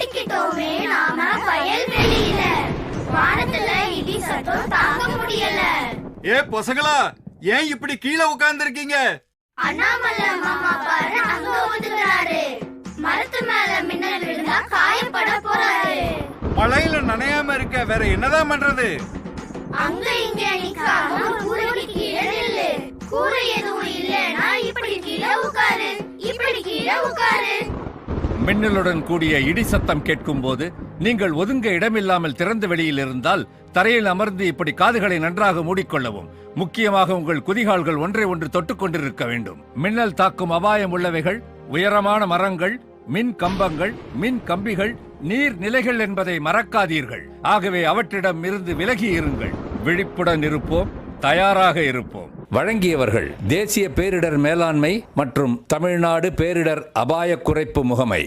மாட்டிக்கிட்டோமே நாம வயல்வெளியில. வானத்துல இடி சத்தம் தாங்க முடியல. ஏ பசங்களா, ஏன் இப்படி கீழே உட்கார்ந்திருக்கீங்க? அண்ணாமலை மாமா பாரு அங்க வந்துட்டாரு. மரத்து மேல மின்னல் விழுந்தா காயப்பட போறாரு. மழையில நனையாம இருக்க வேற என்னதான் பண்றது? அங்க இங்க நிக்காம கூரைக்கு கீழே நில்லு. கூரை எதுவும் இல்லைன்னா இப்படி கீழே உட்காரு, இப்படி கீழே உட்காரு. மின்னலுடன் கூடிய இடி சத்தம் கேட்கும் போது நீங்கள் ஒதுங்க இடமில்லாமல் திறந்த வெளியில் இருந்தால் தரையில் அமர்ந்து இப்படி காதுகளை நன்றாக மூடிக்கொள்ளவும். முக்கியமாக உங்கள் குதிகால்கள் ஒன்றை ஒன்று தொட்டுக் கொண்டிருக்க வேண்டும். மின்னல் தாக்கும் அபாயம் உள்ளவைகள் உயரமான மரங்கள், மின் கம்பங்கள், மின் கம்பிகள், நீர் நிலைகள் என்பதை மறக்காதீர்கள். ஆகவே அவற்றிடம் இருந்து விலகி இருங்கள். விழிப்புடன் இருப்போம், தயாராக இருப்போம். வழங்கியவர்கள் தேசிய பேரிடர் மேலாண்மை மற்றும் தமிழ்நாடு பேரிடர் அபாய குறைப்பு முகமை.